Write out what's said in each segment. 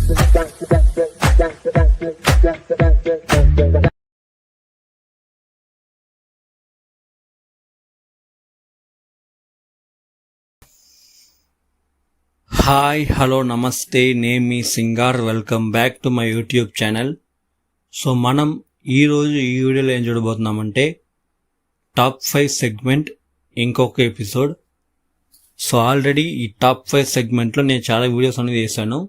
Hi hello నమస్తే, నేను మీ Singar. Welcome back to my YouTube channel. So మనం ఈరోజు ఈ వీడియోలో ఏం చూడబోతున్నామంటే టాప్ 5 సెగ్మెంట్ ఇంకొక ఎపిసోడ్. సో ఆల్రెడీ ఈ టాప్ 5 సెగ్మెంట్లో నేను చాలా వీడియోస్ అనేది చేశాను.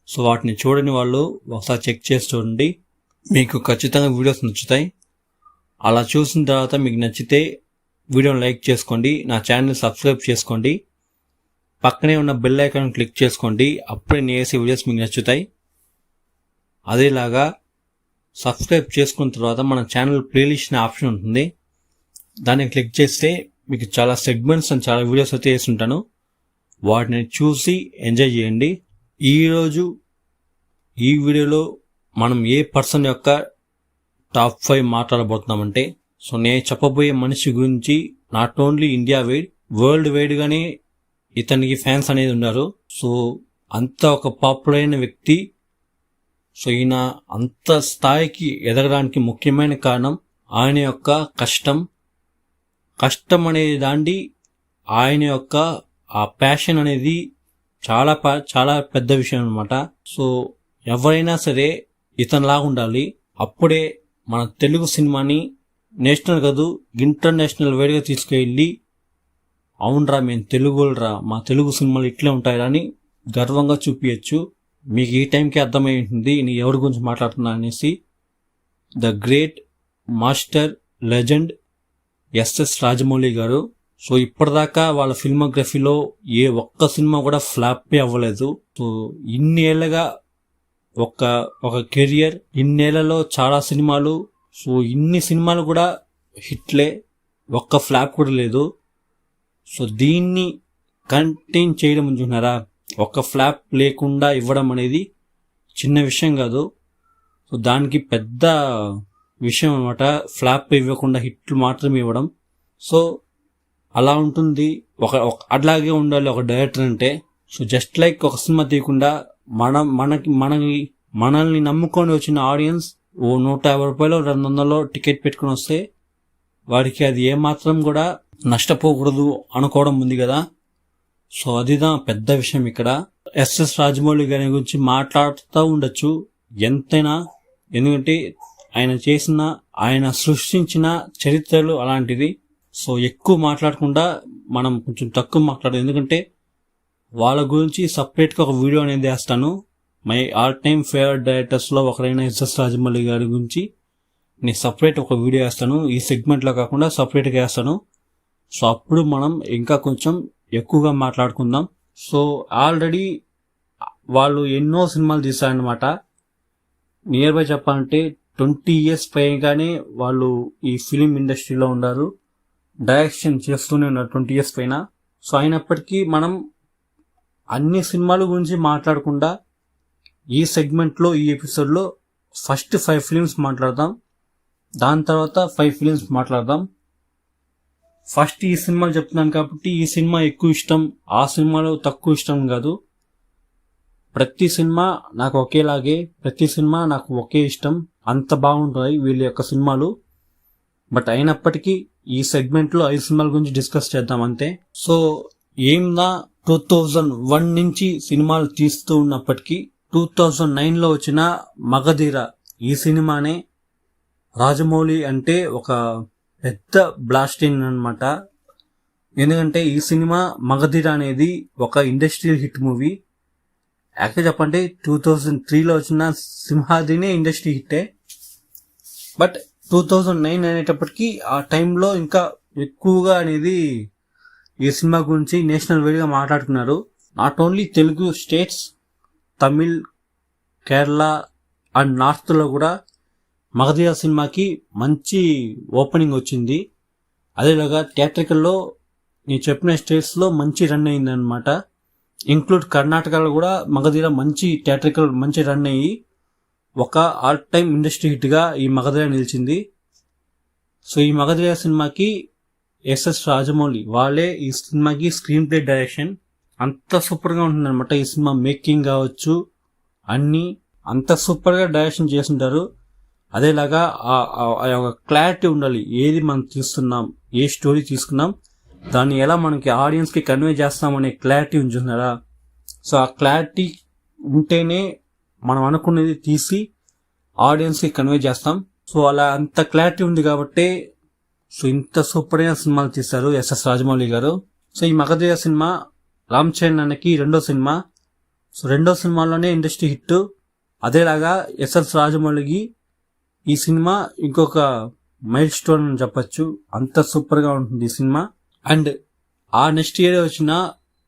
సో వాటిని చూడని వాళ్ళు ఒకసారి చెక్ చేసి చూడండి, మీకు ఖచ్చితంగా వీడియోస్ నచ్చుతాయి. అలా చూసిన తర్వాత మీకు నచ్చితే వీడియోని లైక్ చేసుకోండి, నా ఛానల్ సబ్స్క్రైబ్ చేసుకోండి, పక్కనే ఉన్న బెల్ ఐకాన్ క్లిక్ చేసుకోండి. అప్పుడే నేను చేసే వీడియోస్ మీకు నచ్చుతాయి. అదేలాగా సబ్స్క్రైబ్ చేసుకున్న తర్వాత మన ఛానల్ ప్లేలిస్ట్ అనే ఆప్షన్ ఉంటుంది, దాన్ని క్లిక్ చేస్తే మీకు చాలా సెగ్మెంట్స్ అండ్ చాలా వీడియోస్ అయితే వేస్తుంటాను. వాటిని చూసి ఎంజాయ్ చేయండి. ఈరోజు ఈ వీడియోలో మనం ఏ పర్సన్ యొక్క టాప్ 5 మాట్లాడబోతున్నామంటే, సో నేను చెప్పబోయే మనిషి గురించి not only India wide, world wide గానే ఇతనికి ఫ్యాన్స్ అనేది ఉన్నారు. సో అంత ఒక పాపులర్ అయిన వ్యక్తి. సో ఈయన అంత స్థాయికి ఎదగడానికి ముఖ్యమైన కారణం ఆయన యొక్క కష్టం అనేది దాండి ఆయన యొక్క ఆ ప్యాషన్ అనేది చాలా పెద్ద విషయం అనమాట. సో ఎవరైనా సరే ఇతనిలాగా ఉండాలి, అప్పుడే మన తెలుగు సినిమాని నేషనల్ కాదు ఇంటర్నేషనల్ వైడ్గా తీసుకెళ్ళి, అవునరా మేము తెలుగురా, మా తెలుగు సినిమాలు ఇట్లే ఉంటాయని అని గర్వంగా చూపించచ్చు. మీకు ఈ టైంకి అర్థమై ఉంటుంది నేను ఎవరి గురించి మాట్లాడుతున్నా అనేసి. The great master legend SS Rajamouli గారు. సో ఇప్పటిదాకా వాళ్ళ ఫిల్మోగ్రఫీలో ఏ ఒక్క సినిమా కూడా ఫ్లాపే అవ్వలేదు. సో ఇన్నేళ్లగా ఒక కెరియర్, ఇన్నేళ్లలో చాలా సినిమాలు. సో ఇన్ని సినిమాలు కూడా హిట్లే, ఒక్క ఫ్లాప్ కూడా లేదు. సో దీన్ని కంటిన్యూ చేయడం ఉంచుకున్నారా, ఒక ఫ్లాప్ లేకుండా ఇవ్వడం అనేది చిన్న విషయం కాదు. సో దానికి పెద్ద విషయం అనమాట, ఫ్లాప్ ఇవ్వకుండా హిట్లు మాత్రమే ఇవ్వడం. సో అలా ఉంటుంది, అట్లాగే ఉండాలి ఒక డైరెక్టర్ అంటే. సో జస్ట్ లైక్ ఒక సినిమా తీయకుండా మనల్ని నమ్ముకొని వచ్చిన ఆడియన్స్ ఓ 150 రూపాయలు 200 టికెట్ పెట్టుకుని వస్తే వాడికి అది ఏమాత్రం కూడా నష్టపోకూడదు అనుకోవడం ఉంది కదా. సో అదిదా పెద్ద విషయం ఇక్కడ. ఎస్ఎస్ రాజమౌళి గారి గురించి మాట్లాడుతూ ఉండొచ్చు ఎంతైనా, ఎందుకంటే ఆయన సృష్టించిన చరిత్రలు అలాంటిది. సో ఎక్కువ మాట్లాడకుండా మనం కొంచెం తక్కువ మాట్లాడదు, ఎందుకంటే వాళ్ళ గురించి సపరేట్గా ఒక వీడియో అనేది వేస్తాను. మై ఆల్ టైమ్ ఫేవరెట్ డైరెక్టర్స్లో ఒకరైన ఎస్ఎస్ రాజమౌళి గారి గురించి నేను సపరేట్ ఒక వీడియో వేస్తాను, ఈ సెగ్మెంట్లో కాకుండా సపరేట్గా వేస్తాను. సో అప్పుడు మనం ఇంకా కొంచెం ఎక్కువగా మాట్లాడుకుందాం. సో ఆల్రెడీ వాళ్ళు ఎన్నో సినిమాలు తీశారనమాట. నియర్ బై చెప్పాలంటే 20 years పైగానే వాళ్ళు ఈ ఫిలిం ఇండస్ట్రీలో ఉన్నారు, డైరెక్షన్ చేస్తూనే ఉన్నారు 20 years పైన. సో అయినప్పటికీ మనం అన్ని సినిమాల గురించి మాట్లాడకుండా ఈ సెగ్మెంట్లో, ఈ ఎపిసోడ్లో ఫస్ట్ 5 ఫిలిమ్స్ మాట్లాడదాం, దాని తర్వాత 5 ఫిలిమ్స్ మాట్లాడదాం. ఫస్ట్ ఈ సినిమాలు చెప్తున్నాను కాబట్టి ఈ సినిమా ఎక్కువ ఇష్టం, ఆ సినిమాలో తక్కువ ఇష్టం కాదు. ప్రతి సినిమా నాకు ఒకేలాగే, ప్రతి సినిమా నాకు ఒకే ఇష్టం, అంత బాగుంటాయి వీళ్ళ యొక్క సినిమాలు. బట్ అయినప్పటికీ ఈ సెగ్మెంట్లో 5 సినిమాల గురించి డిస్కస్ చేద్దాం అంతే. సో ఏందా 2001 నుంచి సినిమాలు తీస్తూ ఉన్నప్పటికీ 2009లో వచ్చిన మగధీర, ఈ సినిమానే రాజమౌళి అంటే ఒక పెద్ద బ్లాస్టింగ్ అనమాట. ఎందుకంటే ఈ సినిమా మగధీర అనేది ఒక ఇండస్ట్రియల్ హిట్ మూవీ. యాక్చువల్ చెప్పంటే 2003లో వచ్చిన సింహాద్రినే ఇండస్ట్రీ హిట్టే, బట్ 2009 అనేటప్పటికీ ఆ టైంలో ఇంకా ఎక్కువగా అనేది ఈ సినిమా గురించి నేషనల్ వైడ్గా మాట్లాడుకున్నారు. Not only Telugu states, Tamil, Kerala and నార్త్లో కూడా మగధీర సినిమాకి మంచి ఓపెనింగ్ వచ్చింది. అదేలాగా థియేట్రికల్లో నేను చెప్పిన స్టేట్స్లో మంచి రన్ అయింది అనమాట. ఇంక్లూడ్ కర్ణాటకలో కూడా మగధీర మంచి థియేట్రికల్ మంచి రన్ అయ్యి ఒక ఆల్ టైమ్ ఇండస్ట్రీ హిట్గా ఈ మగధీర నిలిచింది. సో ఈ మగధీర సినిమాకి ఎస్ఎస్ రాజమౌళి వాళ్ళే ఈ సినిమాకి స్క్రీన్ ప్లే డైరెక్షన్ అంత సూపర్గా ఉంటుంది అనమాట. ఈ సినిమా మేకింగ్ కావచ్చు, అన్నీ అంత సూపర్గా డైరెక్షన్ చేస్తుంటారు. అదేలాగా ఆ యొక్క క్లారిటీ ఉండాలి, ఏది మనం తీస్తున్నాం, ఏ స్టోరీ తీసుకున్నాం, దాన్ని ఎలా మనకి ఆడియన్స్కి కన్వే చేస్తాం అనే క్లారిటీ ఉంచున్నారా. సో ఆ క్లారిటీ ఉంటేనే మనం అనుకునేది తీసి ఆడియన్స్కి కన్వే చేస్తాం. సో అలా అంత క్లారిటీ ఉంది కాబట్టి సో ఇంత సూపర్ అయిన సినిమాలు తీశారు ఎస్ఎస్ రాజమౌళి గారు. సో ఈ మగధీర సినిమా రామ్ చరణ్ అన్నకి రెండో సినిమా. సో రెండో సినిమాలోనే ఇండస్ట్రీ హిట్. అదేలాగా ఎస్ఎస్ రాజమౌళికి ఈ సినిమా ఇంకొక మైల్ స్టోన్ అని చెప్పచ్చు. అంత సూపర్గా ఉంటుంది ఈ సినిమా. అండ్ ఆ నెక్స్ట్ ఇయర్ వచ్చిన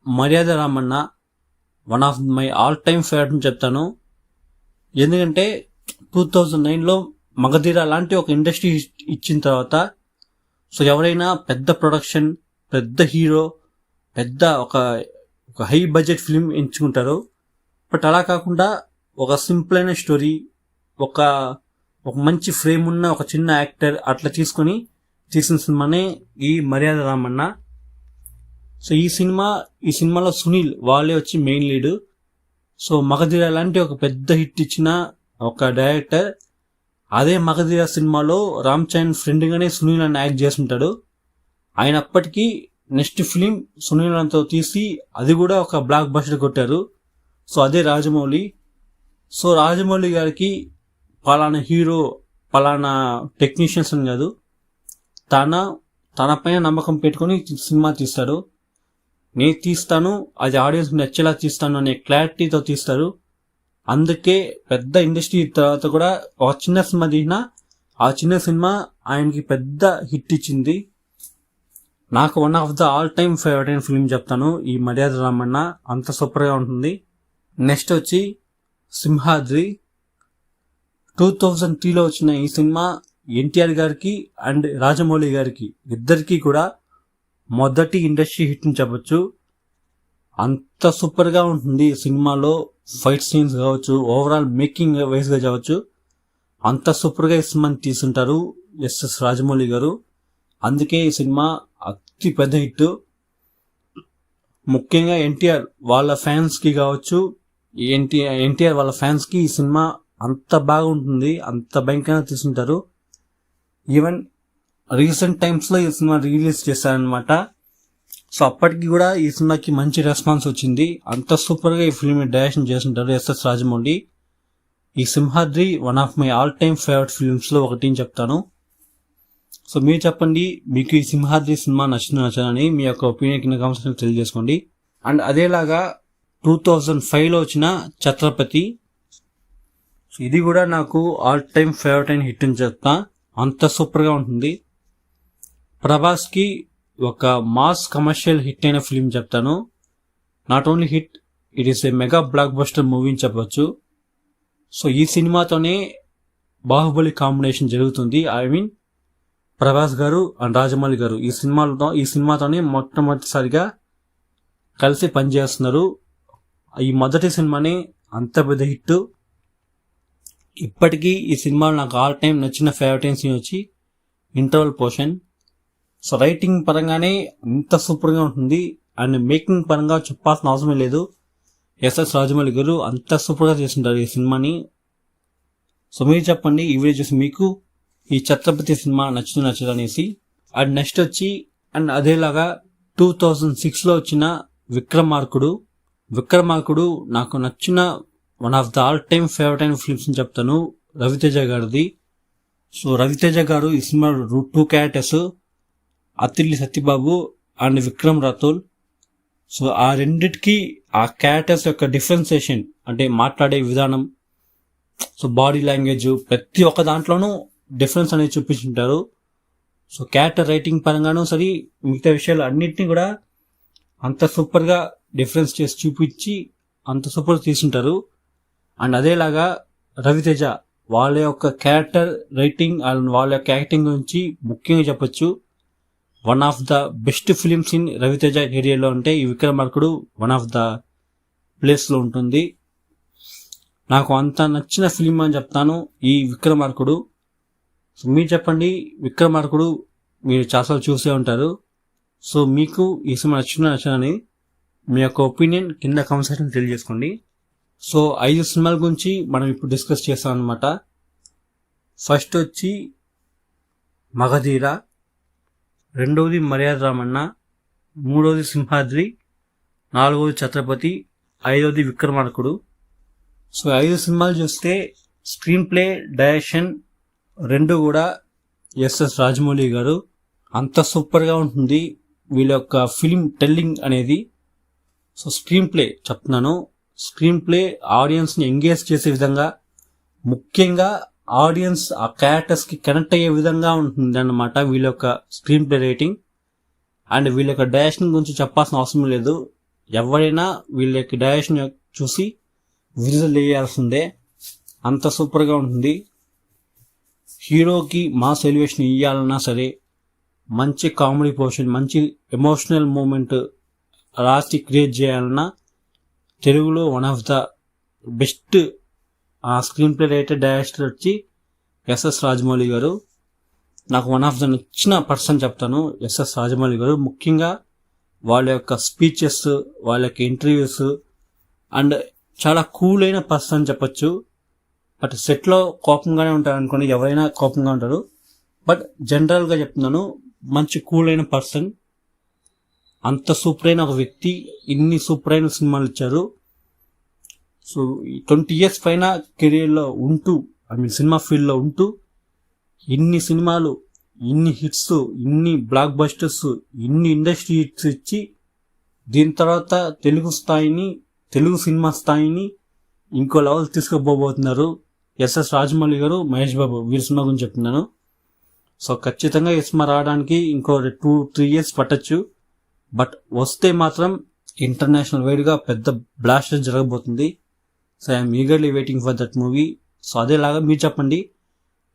మర్యాద Ramanna one of my all time favourite అని చెప్తాను. ఎందుకంటే 2009లో మగధీర లాంటి ఒక ఇండస్ట్రీ ఇచ్చిన తర్వాత సో ఎవరైనా పెద్ద ప్రొడక్షన్, పెద్ద హీరో, పెద్ద ఒక హై బడ్జెట్ ఫిల్మ్ ఎంచుకుంటారు. బట్ అలా కాకుండా ఒక సింపుల్ అయిన స్టోరీ, ఒక మంచి ఫ్రేమ్ ఉన్న ఒక చిన్న యాక్టర్ అట్లా తీసుకొని తీసిన సినిమానే ఈ మర్యాద రామన్న. సో ఈ సినిమాలో సునీల్ వాళ్ళే వచ్చి మెయిన్ లీడ్. సో మగధీర లాంటి ఒక పెద్ద హిట్ ఇచ్చిన ఒక డైరెక్టర్ అదే మగధీర సినిమాలో రామ్ చరణ్ ఫ్రెండ్గానే సునీల్ అని యాక్ట్ చేస్తుంటాడు. ఆయన అప్పటికి నెక్స్ట్ ఫిలిం సునీల్ తో తీసి అది కూడా ఒక బ్లాక్ బస్టర్ కొట్టారు. సో అదే రాజమౌళి. సో రాజమౌళి గారికి పలానా హీరో, పలానా టెక్నీషియన్స్ అని కాదు, తన పైన నమ్మకం పెట్టుకుని సినిమా తీస్తాడు. నేను తీస్తాను, అది ఆడియన్స్ నచ్చేలా తీస్తాను అనే క్లారిటీతో తీస్తారు. అందుకే పెద్ద ఇండస్ట్రీ తర్వాత కూడా ఒక చిన్న సినిమా తీసినా ఆ చిన్న సినిమా ఆయనకి పెద్ద హిట్ ఇచ్చింది. నాకు one of the all time favourite అయిన ఫిల్మ్ చెప్తాను, ఈ మర్యాద రామన్న. అంత సూపర్గా ఉంటుంది. నెక్స్ట్ వచ్చి సింహాద్రి. 2003లో వచ్చిన ఈ సినిమా ఎన్టీఆర్ గారికి అండ్ రాజమౌళి గారికి ఇద్దరికి కూడా మొదటి ఇండస్ట్రీ హిట్ అని చెప్పొచ్చు. అంత సూపర్గా ఉంటుంది ఈ సినిమాలో. ఫైట్ సీన్స్ కావచ్చు, ఓవరాల్ మేకింగ్ వైజ్గా కావచ్చు, అంత సూపర్గా ఈ సినిమాని తీసుంటారు ఎస్ఎస్ రాజమౌళి గారు. అందుకే ఈ సినిమా అతి పెద్ద హిట్. ముఖ్యంగా ఎన్టీఆర్ వాళ్ళ ఫ్యాన్స్కి కావచ్చు, ఎన్టీఆర్ వాళ్ళ ఫ్యాన్స్కి ఈ సినిమా అంత బాగుంటుంది, అంత భయంకరంగా తీసుంటారు. ఈవెన్ రీసెంట్ టైమ్స్లో ఈ సినిమా రిలీజ్ చేశారనమాట. సో అప్పటికి కూడా ఈ సినిమాకి మంచి రెస్పాన్స్ వచ్చింది. అంత సూపర్గా ఈ ఫిల్మ్ డైరెక్షన్ చేస్తుంటారు ఎస్ఎస్ రాజమౌళి. ఈ Simhadri one of my all time favourite ఫిల్మ్స్లో ఒకటి అని చెప్తాను. సో మీరు చెప్పండి, మీకు ఈ సింహాద్రి సినిమా నచ్చదని మీ యొక్క ఒపీనియన్ కింద కామెంట్స్ తెలియజేసుకోండి. అండ్ అదేలాగా 2005లో వచ్చిన ఛత్రపతి. సో ఇది కూడా నాకు ఆల్ టైమ్ ఫేవరెట్ అయిన హిట్ అని చెప్తా. అంత సూపర్గా ఉంటుంది. ప్రభాస్కి ఒక మాస్ కమర్షియల్ హిట్ అయిన ఫిల్మ్ చెప్తాను. Not only hit, it is a mega block buster movie అని చెప్పొచ్చు. సో ఈ సినిమాతోనే బాహుబలి కాంబినేషన్ జరుగుతుంది. ఐ మీన్ ప్రభాస్ గారు అండ్ రాజమౌళి గారు ఈ సినిమాతోనే మొట్టమొదటిసారిగా కలిసి పనిచేస్తున్నారు. ఈ మొదటి సినిమానే అంత పెద్ద హిట్. ఇప్పటికీ ఈ సినిమాలో నాకు ఆల్ టైమ్ నచ్చిన ఫేవరెట్ సీన్ వచ్చి ఇంటర్వల్ పోర్షన్. సో రైటింగ్ పరంగానే అంత సూపర్గా ఉంటుంది అండ్ మేకింగ్ పరంగా చెప్పాల్సిన అవసరమే లేదు. ఎస్ఎస్ రాజమౌళి గారు అంత సూపర్గా చేస్తుంటారు ఈ సినిమాని. సో మీరు చెప్పండి, ఈ వీడియో చూసి మీకు ఈ ఛత్రపతి సినిమా నచ్చదు అనేసి. అండ్ నెక్స్ట్ వచ్చి అండ్ అదేలాగా 2006లో వచ్చిన విక్రమార్కుడు నాకు నచ్చిన one of the all time favourite అయిన ఫిల్మ్స్ అని చెప్తాను, రవితేజ గారిది. సో రవితేజ గారు ఈ cinema 2 characters, Athili Satyababu and Vikram Rathod. So ఆ రెండిటికి ఆ క్యారెక్టర్స్ యొక్క డిఫరెన్సియేషన్ అంటే మాట్లాడే విధానం, సో బాడీ లాంగ్వేజ్, ప్రతి ఒక్క దాంట్లోనూ డిఫరెన్స్ అనేది చూపించుంటారు. సో క్యారెక్టర్ రైటింగ్ పరంగానూ సరే, మిగతా విషయాలు అన్నింటినీ కూడా అంత సూపర్గా డిఫరెన్స్ చేసి చూపించి అంత సూపర్ తీసుంటారు. అండ్ అదేలాగా రవితేజ వాళ్ళ యొక్క క్యారెక్టర్ రైటింగ్ అండ్ వాళ్ళ యొక్క యాక్టింగ్ గురించి ముఖ్యంగా చెప్పొచ్చు. One of the best films in Ravi Teja ఏరియాలో ఉంటే ఈ విక్రమార్కుడు వన్ ఆఫ్ ద ప్లేస్లో ఉంటుంది. నాకు అంత నచ్చిన ఫిలిం అని చెప్తాను ఈ విక్రమార్కుడు. సో మీరు చెప్పండి, విక్రమార్కుడు మీరు చాలాసార్లు చూసే ఉంటారు. సో మీకు ఈ సినిమా నచ్చదని మీ యొక్క ఒపీనియన్ కింద కామెంట్ సెక్షన్లో తెలియజేసుకోండి. సో 5 సినిమాల గురించి మనం ఇప్పుడు డిస్కస్ చేస్తాం అనమాట. ఫస్ట్ వచ్చి మగధీర, రెండవది మర్యాద రామన్న, మూడవది సింహాద్రి, నాలుగవది ఛత్రపతి, ఐదవది విక్రమార్కుడు. సో 5 సినిమాలు చూస్తే స్క్రీన్ ప్లే, డైరెక్షన్ రెండు కూడా ఎస్ఎస్ రాజమౌళి గారు. అంత సూపర్గా ఉంటుంది వీళ్ళ యొక్క ఫిలిం టెల్లింగ్ అనేది. సో స్క్రీన్ ప్లే చెప్తున్నాను, స్క్రీన్ ప్లే ఆడియన్స్ని ఎంగేజ్ చేసే విధంగా, ముఖ్యంగా ఆడియన్స్ ఆ క్యారెక్టర్స్కి కనెక్ట్ అయ్యే విధంగా ఉంటుంది అన్నమాట వీళ్ళ యొక్క స్క్రీన్ ప్లే రేటింగ్. అండ్ వీళ్ళ యొక్క డైరెక్షన్ గురించి చెప్పాల్సిన అవసరం లేదు, ఎవరైనా వీళ్ళ యొక్క డైరెక్షన్ చూసి విజువల్ వేయాల్సిందే, అంత సూపర్గా ఉంటుంది. హీరోకి మాస్ ఎలివేషన్ ఇవ్వాలన్నా సరే, మంచి కామెడీ పోర్షన్, మంచి ఎమోషనల్ మూమెంట్ రాసి క్రియేట్ చేయాలన్నా తెలుగులో one of the best screen play writer director వచ్చి ఎస్ఎస్ రాజమౌళి గారు. నాకు వన్ ఆఫ్ ద నచ్చిన పర్సన్ చెప్తాను ఎస్ఎస్ రాజమౌళి గారు. ముఖ్యంగా వాళ్ళ యొక్క స్పీచెస్, వాళ్ళ యొక్క ఇంటర్వ్యూస్, అండ్ చాలా కూల్ అయిన పర్సన్ చెప్పచ్చు. బట్ సెట్లో కోపంగానే ఉంటారు అనుకోండి, ఎవరైనా కోపంగా ఉంటారు. బట్ జనరల్గా చెప్తున్నాను, మంచి కూల్ అయిన పర్సన్, అంత సూపర్ అయిన ఒక వ్యక్తి, ఇన్ని సూపర్ అయిన సినిమాలు ఇచ్చారు. సో 20 years పైన కెరీర్లో ఉంటూ, సినిమా ఫీల్డ్లో ఉంటూ ఇన్ని సినిమాలు, ఇన్ని హిట్స్, ఇన్ని బ్లాక్ బస్టర్స్, ఇన్ని ఇండస్ట్రీ హిట్స్ ఇచ్చి దీని తర్వాత తెలుగు సినిమా స్థాయిని ఇంకో లెవెల్ తీసుకుపోబోతున్నారు ఎస్ఎస్ రాజమౌళి గారు, మహేష్ బాబు. వీరి సినిమా గురించి చెప్తున్నాను. సో ఖచ్చితంగా ఈ సినిమా రావడానికి ఇంకో 2-3 years పట్టచ్చు. బట్ వస్తే మాత్రం ఇంటర్నేషనల్ వైడ్గా పెద్ద బ్లాస్టర్ జరగబోతుంది. So I'm eagerly waiting for that movie. So అదేలాగా మీరు చెప్పండి,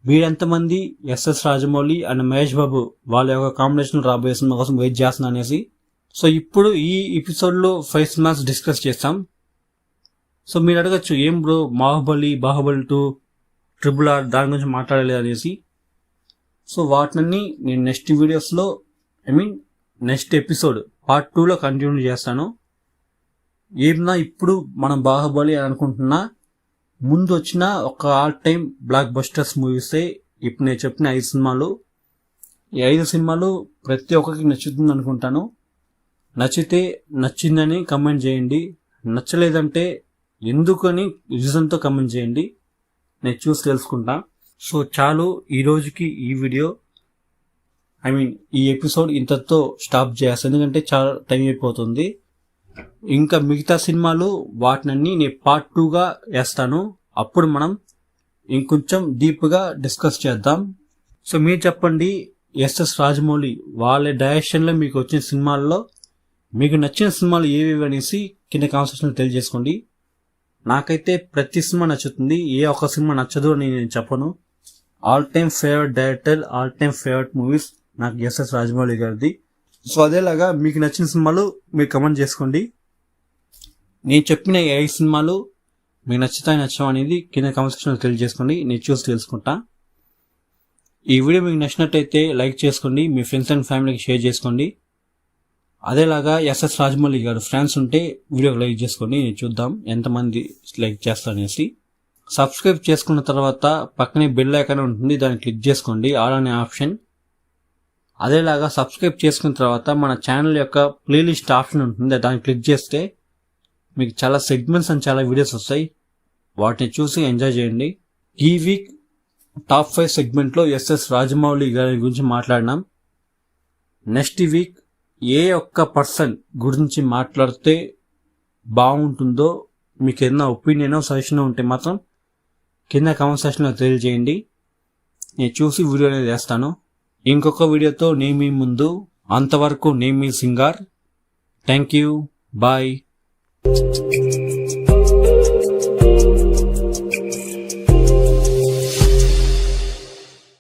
మీరెంతమంది ఎస్ఎస్ రాజమౌళి అండ్ మహేష్ బాబు వాళ్ళ యొక్క కాంబినేషన్ రాబోయే సినిమా కోసం వెయిట్ చేస్తున్నా అనేసి. సో ఇప్పుడు ఈ ఎపిసోడ్లో 5 సినిమాస్ డిస్కస్ చేస్తాం. సో మీరు అడగచ్చు, ఏం బ్రో బాహుబలి 2, RRR దాని గురించి మాట్లాడలేదు అనేసి. సో వాటిని నేను నెక్స్ట్ వీడియోస్లో, నెక్స్ట్ ఎపిసోడ్ పార్ట్ 2లో కంటిన్యూ చేస్తాను. ఏమన్నా ఇప్పుడు మనం బాహుబలి అని అనుకుంటున్నా, ముందు వచ్చిన ఒక ఆల్ టైమ్ బ్లాక్ బస్టర్స్ మూవీసే ఇప్పుడు నేను చెప్పిన 5 సినిమాలు. ఈ 5 సినిమాలు ప్రతి ఒక్కరికి నచ్చుతుంది అనుకుంటాను. నచ్చితే నచ్చిందని కమెంట్ చేయండి, నచ్చలేదంటే ఎందుకని రీజన్తో కమెంట్ చేయండి, నేను చూసి తెలుసుకుంటా. సో చాలు ఈ రోజుకి ఈ వీడియో, ఈ ఎపిసోడ్ ఇంతతో స్టాప్ చేయాలి, ఎందుకంటే చాలా టైం అయిపోతుంది. ఇంకా మిగతా సినిమాలు వాటినన్నీ నేను పార్ట్ 2గా వేస్తాను, అప్పుడు మనం ఇంకొంచెం డీప్గా డిస్కస్ చేద్దాం. సో మీరు చెప్పండి, ఎస్ఎస్ రాజమౌళి వాళ్ళ డైరెక్షన్లో మీకు వచ్చిన సినిమాల్లో మీకు నచ్చిన సినిమాలు ఏవేవి అనేసి కింద కామెంట్ సెక్షన్లో తెలియజేసుకోండి. నాకైతే ప్రతి సినిమా నచ్చుతుంది, ఏ ఒక్క సినిమా నచ్చదు అని నేను చెప్పను. All time favourite director, all time favourite movies నాకు ఎస్ఎస్ రాజమౌళి గారిది. సో అదేలాగా మీకు నచ్చిన సినిమాలు మీరు కమెంట్ చేసుకోండి. నేను చెప్పిన 5 సినిమాలు మీకు నచ్చుతాయి నచ్చవు అనేది కింద కామెంట్ సెక్షన్లో తెలియజేసుకోండి, నేను చూసి తెలుసుకుంటా. ఈ వీడియో మీకు నచ్చినట్టయితే లైక్ చేసుకోండి, మీ ఫ్రెండ్స్ అండ్ ఫ్యామిలీకి షేర్ చేసుకోండి. అదేలాగా ఎస్ఎస్ రాజమౌళి గారు ఫ్యాన్స్ ఉంటే వీడియోకి లైక్ చేసుకోండి, నేను చూద్దాం ఎంతమంది లైక్ చేస్తారనేసి. సబ్స్క్రైబ్ చేసుకున్న తర్వాత పక్కనే బెల్ ఐకాన్ ఉంటుంది, దాన్ని క్లిక్ చేసుకోండి, ఆల్ అనే ఆప్షన్. అదేలాగా సబ్స్క్రైబ్ చేసుకున్న తర్వాత మన ఛానల్ యొక్క ప్లేలిస్ట్ ఆప్షన్ ఉంటుంది, దాన్ని క్లిక్ చేస్తే మీకు చాలా సెగ్మెంట్స్ అండ్ చాలా వీడియోస్ వస్తాయి, వాటిని చూసి ఎంజాయ్ చేయండి. ఈ వీక్ టాప్ 5 సెగ్మెంట్లో ఎస్ఎస్ రాజమౌళి గారి గురించి మాట్లాడినాం. నెక్స్ట్ వీక్ ఏ ఒక్క పర్సన్ గురించి మాట్లాడితే బాగుంటుందో, మీకు ఏదైనా ఒపీనియన్ సజెషన్ ఉంటే మాత్రం కింద కామెంట్ సెక్షన్లో తెలియజేయండి, నేను చూసి వీడియో అనేది చేస్తాను. ఇంకొక వీడియోతో నేను మీ ముందు, అంతవరకు నేను మీ సింగార్. Thank you, bye.